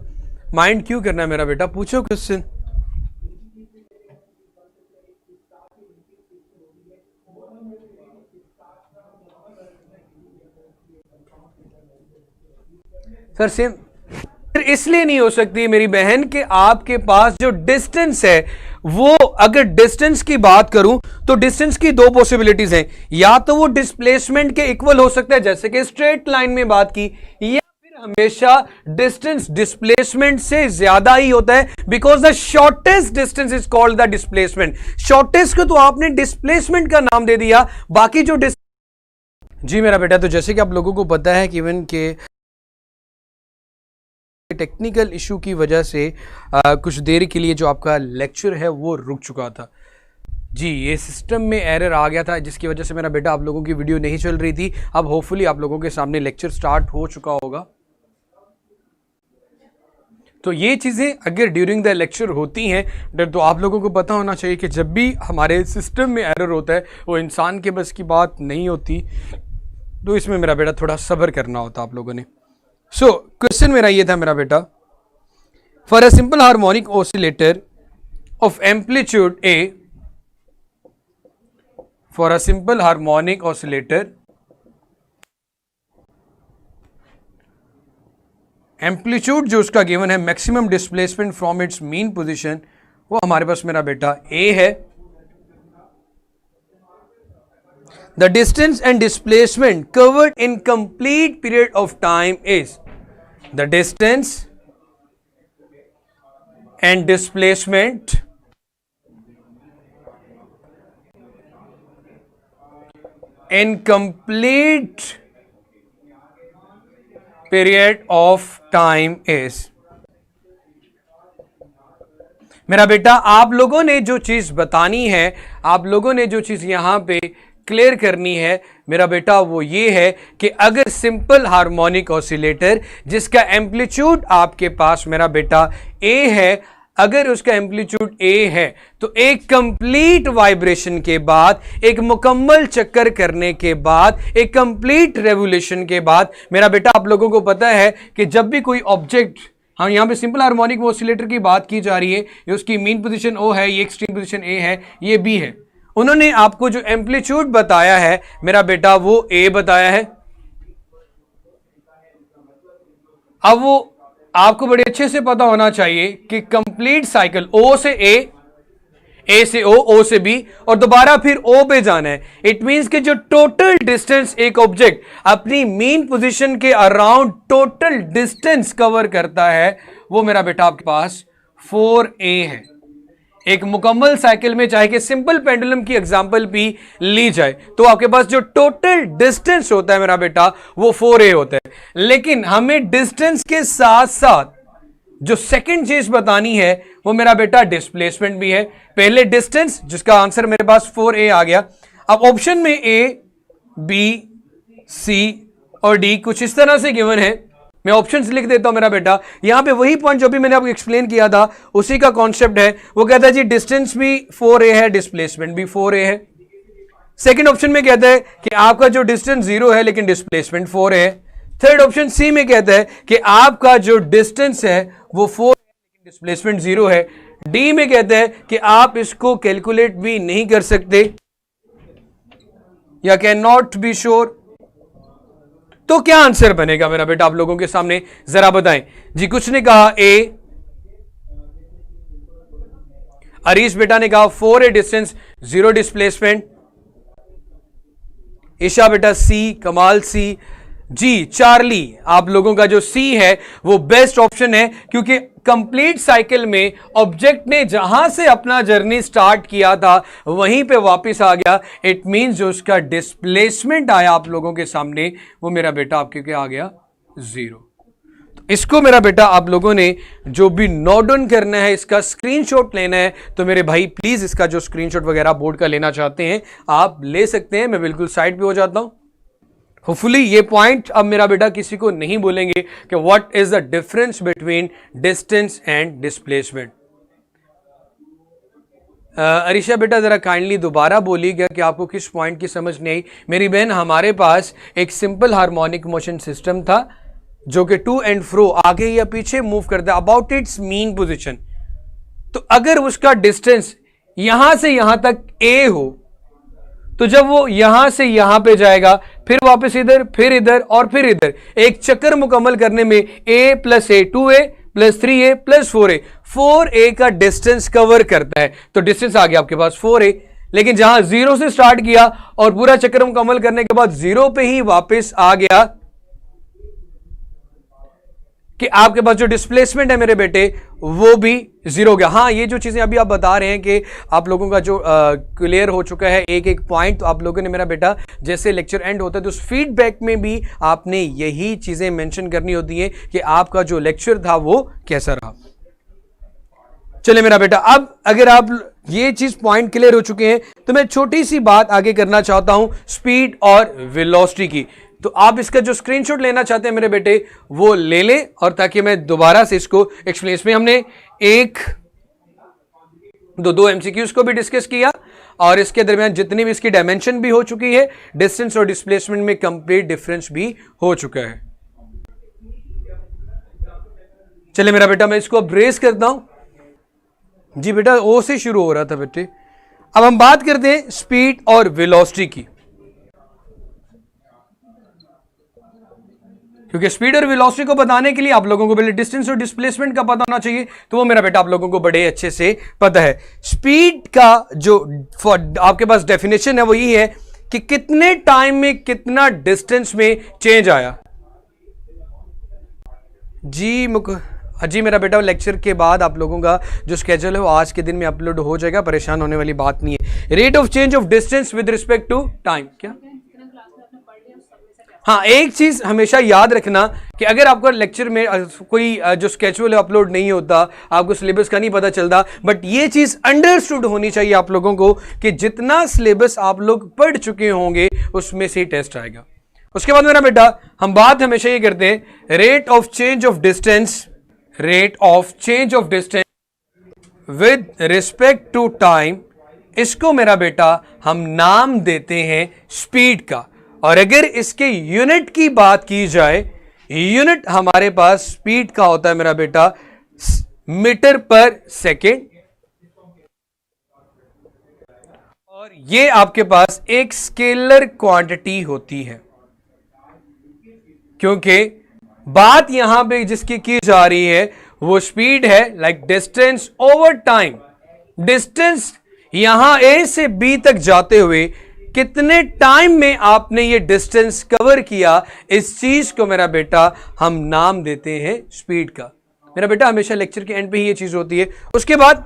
माइंड क्यों करना है मेरा बेटा, पूछो क्वेश्चन। सर सेम इसलिए नहीं हो सकती मेरी बहन कि आपके पास जो डिस्टेंस है वो, अगर डिस्टेंस की बात करूं तो डिस्टेंस की दो पॉसिबिलिटीज हैं। या तो वो डिस्प्लेसमेंट के इक्वल हो सकता है जैसे कि स्ट्रेट लाइन में बात की, या फिर हमेशा डिस्टेंस डिस्प्लेसमेंट से ज्यादा ही होता है, because the shortest distance is called the displacement. Shortest को तो आपने डिस्प्लेसमेंट का नाम दे दिया, बाकी जो जी मेरा बेटा, तो जैसे कि आप लोगों को पता है कि इवन के टेक्निकल इशू की वजह से कुछ देर के लिए जो आपका लेक्चर है वो रुक चुका था। जी ये सिस्टम में एरर आ गया था जिसकी वजह से मेरा बेटा आप लोगों की वीडियो नहीं चल रही थी। अब होपफुली आप लोगों के सामने लेक्चर स्टार्ट हो चुका होगा। तो ये चीज़ें अगर ड्यूरिंग द लेक्चर होती हैं तो आप लोगों को पता होना चाहिए कि जब भी हमारे सिस्टम में एरर होता है वो इंसान के बस की बात नहीं होती। तो इसमें मेरा बेटा थोड़ा सब्र करना होता आप लोगों ने। सो क्वेश्चन मेरा ये था मेरा बेटा, for a simple harmonic oscillator of amplitude A for a simple harmonic oscillator, amplitude जो उसका गिवन है maximum displacement from its mean position, वो हमारे पास मेरा बेटा ए है. The distance and displacement covered in complete period of time is, the distance and displacement in complete period of time is. मेरा बेटा आप लोगों ने जो चीज बतानी है, आप लोगों ने जो चीज यहां पे क्लियर करनी है मेरा बेटा, वो ये है कि अगर सिंपल हार्मोनिक ऑसिलेटर जिसका एम्पलीट्यूड आपके पास मेरा बेटा ए है, अगर उसका एम्पलीट्यूड ए है तो एक कंप्लीट वाइब्रेशन के बाद, एक मुकम्मल चक्कर करने के बाद, एक कंप्लीट रेवोल्यूशन के बाद मेरा बेटा आप लोगों को पता है कि जब भी कोई ऑब्जेक्ट, हाँ यहां पे सिंपल हार्मोनिक ऑसिलेटर की बात की जा रही है, ये उसकी मीन पोजीशन ओ है, ये एक्सट्रीम पोजीशन ए है, ये बी है. उन्होंने आपको जो एम्पलीट्यूड बताया है मेरा बेटा वो ए बताया है. अब वो आपको बड़े अच्छे से पता होना चाहिए कि कंप्लीट साइकिल ओ से ए से ओ से बी और दोबारा फिर ओ पे जाना है. इट मींस कि जो टोटल डिस्टेंस एक ऑब्जेक्ट अपनी मीन पोजीशन के अराउंड टोटल डिस्टेंस कवर करता है, वो मेरा बेटा आपके पास 4a है. एक मुकम्मल साइकिल में चाहे कि सिंपल पेंडुलम की एग्जांपल भी ली जाए तो आपके पास जो टोटल डिस्टेंस होता है मेरा बेटा वो 4a होता है. लेकिन हमें डिस्टेंस के साथ साथ जो सेकंड चीज बतानी है वो मेरा बेटा डिस्प्लेसमेंट भी है. पहले डिस्टेंस जिसका आंसर मेरे पास 4a आ गया. अब ऑप्शन में a, b, c और d कुछ इस तरह से गिवन है. मैं ऑप्शंस लिख देता हूं मेरा बेटा. यहां पे वही पॉइंट जो भी मैंने आपको एक्सप्लेन किया था उसी का कॉन्सेप्ट है. वो कहता है जी डिस्टेंस भी 4a है, डिस्प्लेसमेंट भी 4a है. सेकंड ऑप्शन में कहता है कि आपका जो डिस्टेंस 0 है लेकिन डिस्प्लेसमेंट 4 है. थर्ड ऑप्शन सी में कहता है कि आपका जो डिस्टेंस है वो 4 है लेकिन डिस्प्लेसमेंट 0 है. डी में कहता है कि आप इसको कैलकुलेट भी नहीं कर सकते या कैन नॉट बी श्योर. तो क्या आंसर बनेगा मेरा बेटा आप लोगों के सामने, जरा बताएं जी. कुछ ने कहा ए, अरीश बेटा ने कहा 4a डिस्टेंस 0 डिस्प्लेसमेंट. ईशा बेटा सी, कमाल सी, जी चार्ली आप लोगों का जो सी है वो बेस्ट ऑप्शन है क्योंकि कंप्लीट साइकिल में ऑब्जेक्ट ने जहां से अपना जर्नी स्टार्ट किया था वहीं पे वापस आ गया. इट मींस जो उसका डिस्प्लेसमेंट आया आप लोगों के सामने वो मेरा बेटा आपके क्या आ गया 0. तो इसको मेरा बेटा आप लोगों ने जो भी नोट डाउन करना है, इसका स्क्रीनशॉट लेना है तो मेरे भाई प्लीज इसका जो स्क्रीनशॉट वगैरह बोर्ड का लेना चाहते हैं आप ले सकते हैं. मैं बिल्कुल साइड पे हो जाता हूं. होपफुली ये पॉइंट अब मेरा बेटा किसी को नहीं बोलेंगे कि what is the difference between distance and displacement. Arisha बेटा जरा काइंडली दोबारा बोलिएगा कि आपको किस पॉइंट की समझ नहीं आई. मेरी बहन हमारे पास एक सिंपल हार्मोनिक मोशन सिस्टम था जो कि टू एंड फ्रो आगे या पीछे मूव करता है अबाउट इट्स मीन पोजीशन. तो अगर उसका डिस्टेंस यहां से यहां तक a हो तो जब वो यहां से यहां पे जाएगा फिर वापस इधर, फिर इधर और फिर इधर, एक चक्कर मुकम्मल करने में a plus a 2a plus 3a plus 4a 4a का डिस्टेंस कवर करता है. तो डिस्टेंस आ गया आपके पास 4a. लेकिन जहां 0 से स्टार्ट किया और पूरा चक्कर मुकम्मल करने के बाद 0 पे ही वापस आ गया कि आपके पास जो डिस्प्लेसमेंट है मेरे बेटे वो भी 0 हो गया. हाँ ये जो चीजें अभी आप बता रहे हैं कि आप लोगों का जो क्लियर हो चुका है एक एक पॉइंट, तो आप लोगों ने मेरा बेटा जैसे लेक्चर एंड होता है तो उस फीडबैक में भी आपने यही चीजें मेंशन करनी होती है कि आपका जो लेक्चर था वो कैसा रहा. चले मेरा बेटा, अब अगर आप ये चीज पॉइंट क्लियर हो चुके हैं तो मैं छोटी सी बात आगे करना चाहता हूं स्पीड और वेलोसिटी की. तो आप इसका जो स्क्रीनशॉट लेना चाहते हैं मेरे बेटे वो ले लें और ताकि मैं दोबारा से इसको एक्सप्लेन. इसमें हमने दो एमसीक्यूज को भी डिस्कस किया और इसके दरमियान जितनी भी इसकी डायमेंशन भी हो चुकी है, डिस्टेंस और डिस्प्लेसमेंट में कंप्लीट डिफरेंस भी हो चुका है. चलिए मेरा बेटा मैं इसको अब ब्रेस करता हूं. जी बेटा, ओ से शुरू हो रहा था बेटे। अब हम बात करते हैं स्पीड और वेलोसिटी की, क्योंकि स्पीड और वेलोसिटी को बताने के लिए आप लोगों को पहले डिस्टेंस और डिस्प्लेसमेंट का पता होना चाहिए, तो वो मेरा बेटा आप लोगों को बड़े अच्छे से पता है। स्पीड का जो आपके पास डेफिनेशन है वो ये है कि कितने टाइम में कितना डिस्टेंस में चेंज आया। जी मेरा बेटा, लेक्चर के बाद आप लोगों का जो स्केड्यूल है वो आज के दिन में अपलोड हो जाएगा, परेशान होने वाली बात नहीं है। Rate of change of distance with respect to time, क्या? हाँ, एक चीज हमेशा याद रखना कि अगर आपका लेक्चर में कोई जो स्केड्यूल है अपलोड नहीं होता, आपको सिलेबस का नहीं पता चलता, बट ये चीज अंडरस्टूड होनी चाहिए आप लोगों को कि जितना सिलेबस आप लोग पढ़ चुके होंगे उसमें से टेस्ट आएगा। उसके बाद मेरा बेटा हम बात हमेशा ये करते हैं rate of change of distance with respect to time. इसको मेरा बेटा हम नाम देते हैं स्पीड का। और अगर इसके यूनिट की बात की जाए, यूनिट हमारे पास स्पीड का होता है मेरा बेटा मीटर पर सेकेंड, और ये आपके पास एक स्केलर क्वांटिटी होती है, क्योंकि बात यहां पे जिसकी की जा रही है वो स्पीड है like distance over time. Distance यहां ए से बी तक जाते हुए कितने टाइम में आपने ये डिस्टेंस कवर किया, इस चीज को मेरा बेटा हम नाम देते हैं स्पीड का। मेरा बेटा हमेशा लेक्चर के एंड पे ही ये चीज होती है। उसके बाद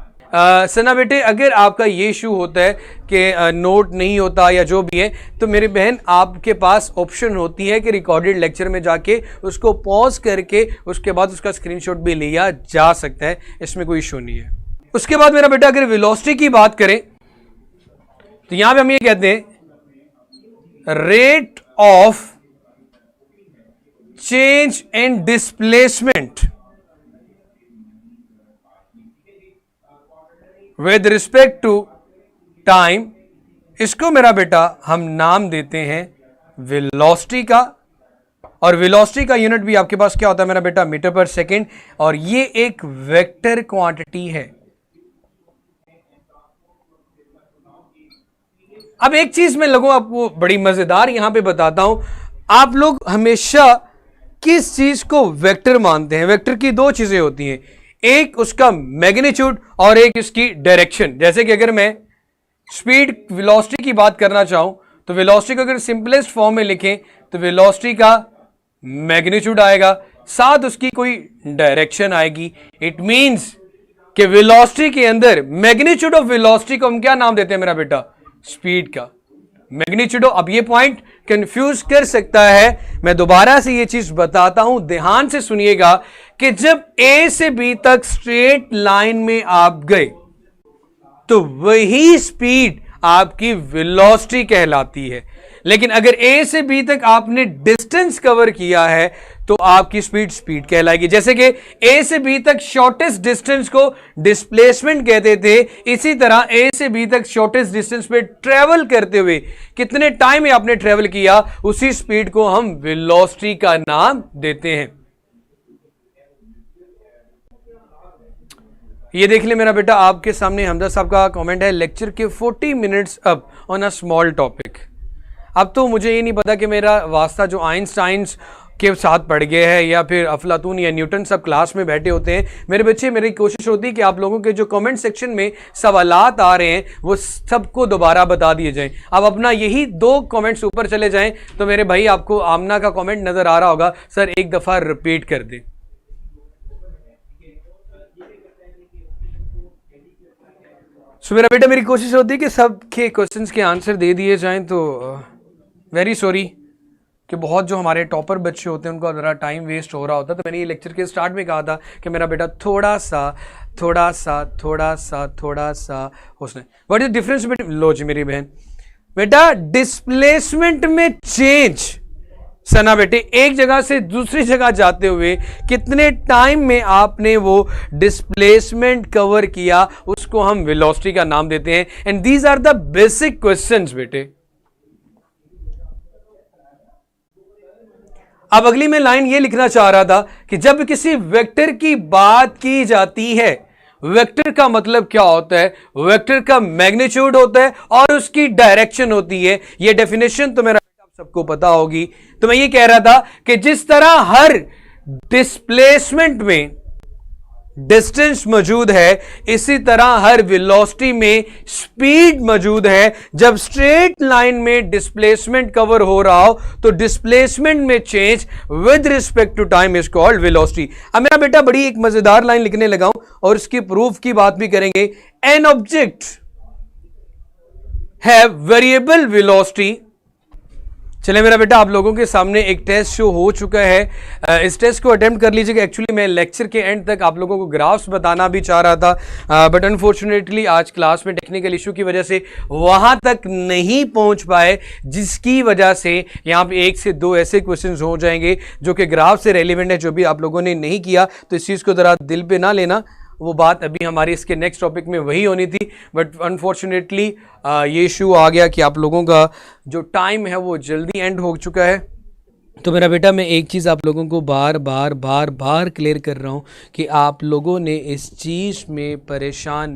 सना बेटे, अगर आपका ये इशू होता है कि नोट नहीं होता या जो भी है, तो मेरी बहन आपके पास ऑप्शन होती है कि रिकॉर्डेड लेक्चर में जाके उसको पॉज करके उसके बाद उसका स्क्रीनशॉट भी लिया जा सकता है, इसमें कोई इशू नहीं है। उसके बाद मेरा बेटा अगर वेलोसिटी की बात करें तो यहां पे हम ये कहते हैं rate of change and displacement with respect to time. इसको मेरा बेटा हम नाम देते हैं वेलोसिटी का। और वेलोसिटी का यूनिट भी आपके पास क्या होता है मेरा बेटा? मीटर पर सेकेंड। और ये एक वेक्टर क्वांटिटी है। अब एक चीज मैं लोगों आपको बड़ी मजेदार यहां पे बताता हूं, आप लोग हमेशा किस चीज को वेक्टर मानते हैं? वेक्टर की दो चीजें होती हैं, एक उसका मैग्नीट्यूड और एक इसकी डायरेक्शन। जैसे कि अगर मैं स्पीड वेलोसिटी की बात करना चाहूं तो वेलोसिटी को अगर सिंपलेस्ट फॉर्म में लिखें तो वेलोसिटी का मैग्नीट्यूड आएगा, साथ उसकी कोई डायरेक्शन आएगी। इट मींस कि वेलोसिटी के अंदर मैग्नीट्यूड ऑफ वेलोसिटी को हम क्या नाम देते हैं मेरा बेटा? स्पीड का मैग्नीट्यूड। अब ये पॉइंट कंफ्यूज कर सकता है, मैं दोबारा से ये चीज बताता हूं, ध्यान से सुनिएगा कि जब ए से बी तक स्ट्रेट लाइन में आप गए तो वही स्पीड आपकी वेलोसिटी कहलाती है। लेकिन अगर ए से बी तक आपने डिस्टेंस कवर किया है तो आपकी स्पीड कहलाएगी। जैसे कि ए से बी तक शॉर्टेस्ट डिस्टेंस को डिस्प्लेसमेंट कहते थे, इसी तरह ए से बी तक शॉर्टेस्ट डिस्टेंस पे ट्रेवल करते हुए कितने टाइम में आपने ट्रेवल किया, उसी स्पीड को हम वेलोसिटी का नाम देते हैं। ये देख ले मेरा बेटा, आपके सामने हमजा साहब का कमेंट है, लेक्चर के 40 minutes up on a small topic. अब तो मुझे ये नहीं पता कि मेरा वास्ता जो आइंस्टाइंस के साथ पढ़ गए हैं या फिर अफलातून या न्यूटन सब क्लास में बैठे होते हैं। मेरे बच्चे, मेरी कोशिश होती है कि आप लोगों के जो कमेंट सेक्शन में सवालात आ रहे हैं वो सबको दोबारा बता दिए जाएं। अब अपना यही 2 कमेंट्स ऊपर चले जाएं तो मेरे भाई आपको आमना का कमेंट नजर आ रहा होगा, सर एक दफा रिपीट कर दें। सो मेरा बेटा, मेरी कोशिश होती है कि सबके क्वेश्चंस के आंसर दे दिए जाएं। तो वेरी सॉरी कि बहुत जो हमारे टॉपर बच्चे होते हैं उनको ज़रा टाइम वेस्ट हो रहा होता है। तो मैंने ये लेक्चर के स्टार्ट में कहा था कि मेरा बेटा थोड़ा सा उसने व्हाट इज डिफरेंस बिटवीन, लो जी मेरी बहन, बेटा डिस्प्लेसमेंट में चेंज सना बेटे, एक जगह से दूसरी जगह जाते हुए कितने टाइम में आपने वो डिस्प्लेसमेंट कवर किया, उसको हम वेलोसिटी का नाम देते हैं। And these are the basic questions बेटे। अब अगली मैं लाइन ये लिखना चाह रहा था कि जब किसी वेक्टर की बात की जाती है, वेक्टर का मतलब क्या होता है, वेक्टर का मैग्नीट्यूड होता है और उसकी डायरेक्शन होती है। ये डेफिनेशन तो मेरा आप सबको पता होगी। तो मैं ये कह रहा था कि जिस तरह हर डिस्प्लेसमेंट में डिस्टेंस मौजूद है, इसी तरह हर वेलोसिटी में स्पीड मौजूद है। जब स्ट्रेट लाइन में डिस्प्लेसमेंट कवर हो रहा हो तो डिस्प्लेसमेंट में change with respect to time is called velocity. अब मेरा बेटा बड़ी एक मजेदार लाइन लिखने लगा हूं और इसकी प्रूफ की बात भी करेंगे। An object have variable velocity. चले मेरा बेटा, आप लोगों के सामने एक टेस्ट शो हो चुका है, इस टेस्ट को अटेम्प्ट कर लीजिएगा। एक्चुअली मैं लेक्चर के एंड तक आप लोगों को ग्राफ्स बताना भी चाह रहा था, बट अनफॉर्चुनेटली आज क्लास में टेक्निकल इशू की वजह से वहां तक नहीं पहुंच पाए, जिसकी वजह से यहाँ पे 1 से 2 ऐसे क्वेश्चंस हो जाएंगे जो कि ग्राफ से रेलिवेंट है, जो भी आप लोगों ने नहीं किया। तो इस चीज़ को ज़रा दिल पे ना लेना, वो बात अभी हमारी इसके नेक्स्ट टॉपिक में वही होनी थी, बट अनफॉर्चुनेटली ये इशू आ गया कि आप लोगों का जो टाइम है वो जल्दी एंड हो चुका है। तो मेरा बेटा, मैं एक चीज़ आप लोगों को बार बार क्लियर कर रहा हूँ कि आप लोगों ने इस चीज़ में परेशान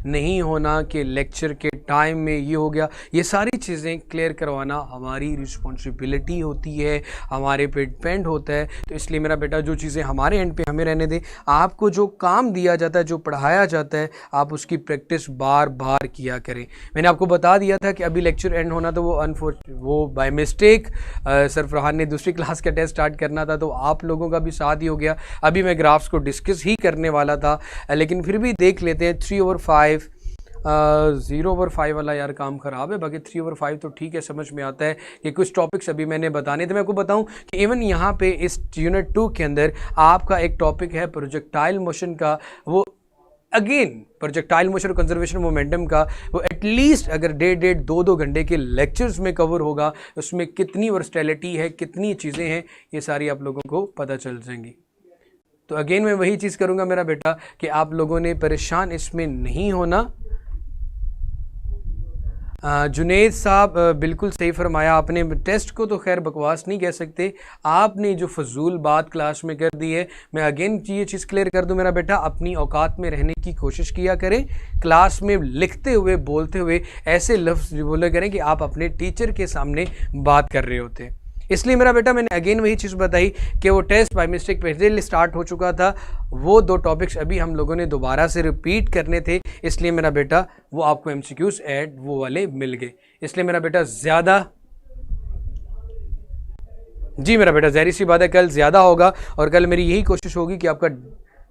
नहीं होना कि लेक्चर के टाइम में ये हो गया। ये सारी चीज़ें क्लियर करवाना हमारी रिस्पॉन्सिबिलिटी होती है, हमारे पे डिपेंड होता है। तो इसलिए मेरा बेटा, जो चीज़ें हमारे एंड पे हमें रहने दें। आपको जो काम दिया जाता है, जो पढ़ाया जाता है, आप उसकी प्रैक्टिस बार बार किया करें। मैंने आपको बता दिया था कि अभी लेक्चर एंड होना, तो वो बाय मिस्टेक सरफरान ने दूसरी क्लास का टेस्ट स्टार्ट करना था, तो आप लोगों का भी साथ ही हो गया। अभी मैं ग्राफ्स को डिस्कस ही करने वाला था, लेकिन फिर भी देख लेते हैं। 3/5 0/5 वाला यार काम ख़राब है, बाकी 3/5 तो ठीक है, समझ में आता है कि कुछ टॉपिक्स अभी मैंने बताने थे। मैं आपको बताऊं कि इवन यहाँ पे इस यूनिट 2 के अंदर आपका एक टॉपिक है प्रोजेक्टाइल मोशन का। वो अगेन प्रोजेक्टाइल मोशन और कंजर्वेशन मोमेंटम का, वो एटलीस्ट अगर 1.5-2 घंटे के लेक्चर्स में कवर होगा। उसमें कितनी वर्सटैलिटी है, कितनी चीज़ें हैं, ये सारी आप लोगों को पता चल जाएंगी। तो अगेन मैं वही चीज़ करूँगा मेरा बेटा कि आप लोगों ने परेशान इसमें नहीं होना। जुनेद साहब, बिल्कुल सही फरमाया आपने। टेस्ट को तो खैर बकवास नहीं कह सकते, आपने जो फजूल बात क्लास में कर दी है। मैं अगेन ये चीज़ क्लियर कर दूं मेरा बेटा, अपनी औकात में रहने की कोशिश किया करें। क्लास में लिखते हुए, बोलते हुए ऐसे लफ्ज़ बोले करें कि आप अपने टीचर के सामने बात कर रहे होते हैं। इसलिए मेरा बेटा, मैंने अगेन वही चीज़ बताई कि वो टेस्ट बाय मिस्टेक पहले स्टार्ट हो चुका था। वो 2 टॉपिक्स अभी हम लोगों ने दोबारा से रिपीट करने थे, इसलिए मेरा बेटा वो आपको MCQs ऐड वो वाले मिल गए। इसलिए मेरा बेटा ज़्यादा, जी मेरा बेटा, ज़ाहिर सी बात है कल ज़्यादा होगा, और कल मेरी यही कोशिश होगी कि आपका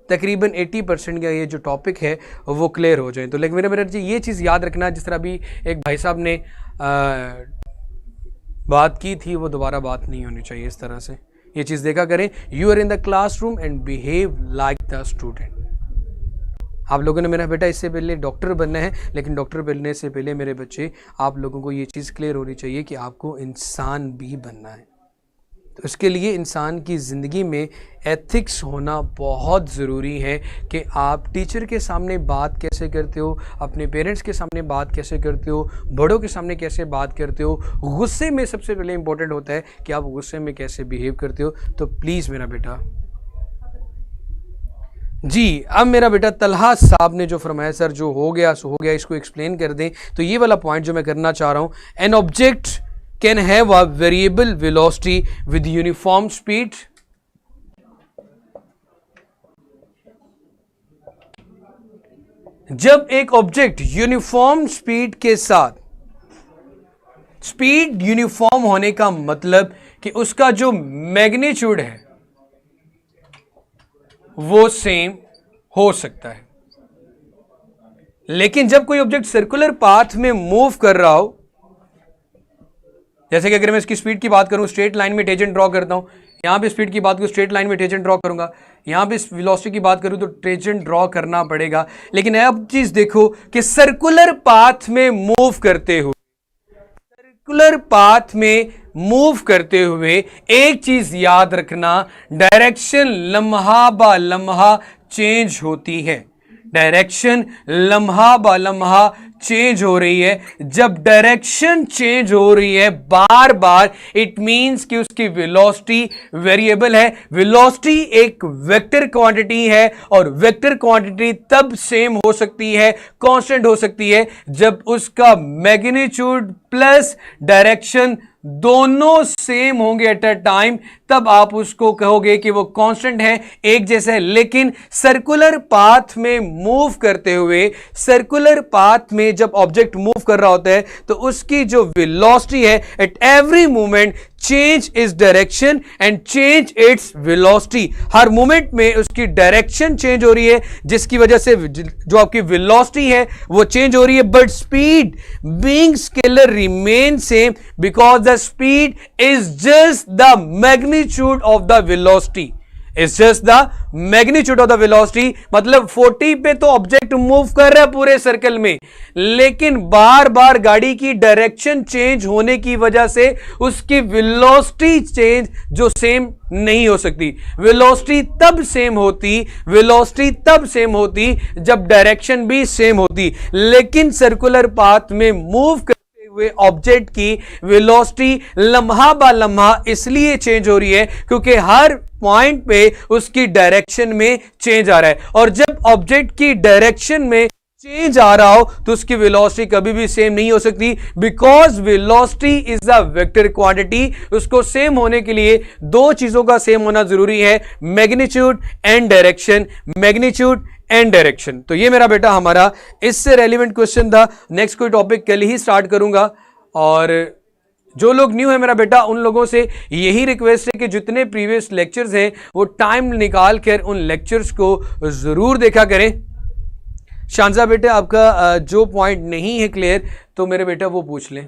तकरीबन 80% का ये जो टॉपिक है वो क्लियर हो जाए। तो लेकिन मेरा बेटा जी, ये चीज़ याद रखना, जिस तरह अभी एक भाई साहब ने बात की थी, वो दोबारा बात नहीं होनी चाहिए इस तरह से। ये चीज़ देखा करें, you are in the classroom and behave like the student. आप लोगों ने मेरा बेटा इससे पहले डॉक्टर बनना है, लेकिन डॉक्टर बनने से पहले मेरे बच्चे, आप लोगों को ये चीज़ क्लियर होनी चाहिए कि आपको इंसान भी बनना है। तो उसके लिए इंसान की ज़िंदगी में एथिक्स होना बहुत ज़रूरी है कि आप टीचर के सामने बात कैसे करते हो, अपने पेरेंट्स के सामने बात कैसे करते हो, बड़ों के सामने कैसे बात करते हो। गुस्से में सबसे पहले इंपॉर्टेंट होता है कि आप गुस्से में कैसे बिहेव करते हो। तो प्लीज़ मेरा बेटा जी, अब मेरा बेटा तलहा साहब ने जो फरमाया, सर जो हो गया सो हो गया, इसको एक्सप्लेन कर दें। तो ये वाला पॉइंट जो मैं करना चाह रहा हूँ, an object can have a variable velocity with uniform speed. जब एक ऑब्जेक्ट यूनिफॉर्म स्पीड के साथ, स्पीड यूनिफॉर्म होने का मतलब कि उसका जो मैग्नीट्यूड है वो सेम हो सकता है। लेकिन जब कोई ऑब्जेक्ट सर्कुलर पाथ में मूव कर रहा हो, जैसे कि अगर मैं इसकी स्पीड की बात करूं, स्ट्रेट लाइन में टेंजेंट ड्रॉ करता हूं, यहां पे स्पीड की बात करूं, स्ट्रेट लाइन में टेंजेंट ड्रॉ करूंगा, यहां पे वेलोसिटी की बात करूं तो टेंजेंट ड्रॉ करना पड़ेगा। लेकिन अब चीज देखो कि सर्कुलर पाथ में मूव करते हुए, सर्कुलर पाथ में मूव करते हुए एक चीज याद रखना, डायरेक्शन लम्हा बा लम्हा चेंज होती है। डायरेक्शन लम्हा ब लम्हा चेंज हो रही है। जब डायरेक्शन चेंज हो रही है बार बार, इट मींस कि उसकी वेलोसिटी वेरिएबल है। वेलोसिटी एक वेक्टर क्वांटिटी है और वेक्टर क्वांटिटी तब सेम हो सकती है, कांस्टेंट हो सकती है, जब उसका मैग्नीट्यूड प्लस डायरेक्शन दोनों सेम होंगे एट अ टाइम, तब आप उसको कहोगे कि वो कांस्टेंट है, एक जैसा है। लेकिन सर्कुलर पाथ में मूव करते हुए, सर्कुलर पाथ में जब ऑब्जेक्ट मूव कर रहा होता है तो उसकी जो वेलोसिटी है at every moment change is direction and change its velocity. Her moment में उसकी डायरेक्शन चेंज हो रही है, जिसकी वजह से जो आपकी वेलोसिटी है वो चेंज हो रही है, but speed being scalar remain same because the speed is just the magnitude of the velocity. It's just the magnitude of the velocity। मतलब 40 पे तो ऑब्जेक्ट मूव कर रहा है पूरे सर्कल में, लेकिन बार बार गाड़ी की डायरेक्शन चेंज होने की वजह से उसकी वेलोसिटी चेंज जो सेम नहीं हो सकती। वेलोसिटी तब सेम होती जब डायरेक्शन भी सेम होती। लेकिन सर्कुलर पाथ में मूव हुए ऑब्जेक्ट की वेलोसिटी लम्हा बा लम्हा इसलिए चेंज हो रही है क्योंकि हर पॉइंट पे उसकी डायरेक्शन में चेंज आ रहा है। और जब ऑब्जेक्ट की डायरेक्शन में चेंज आ रहा हो तो उसकी वेलोसिटी कभी भी सेम नहीं हो सकती, because velocity is a vector quantity. उसको सेम होने के लिए दो चीजों का सेम होना जरूरी है, magnitude and direction. Magnitude and direction. तो ये मेरा बेटा हमारा इससे रेलिवेंट क्वेश्चन था। नेक्स्ट कोई टॉपिक कल ही स्टार्ट करूंगा, और जो लोग न्यू है मेरा बेटा उन लोगों से यही रिक्वेस्ट है कि जितने प्रीवियस लेक्चर्स हैं वो टाइम निकाल कर उन लेक्चर्स को जरूर देखा करें। शांजा बेटे आपका जो पॉइंट नहीं है क्लियर तो मेरे बेटा वो पूछ लें।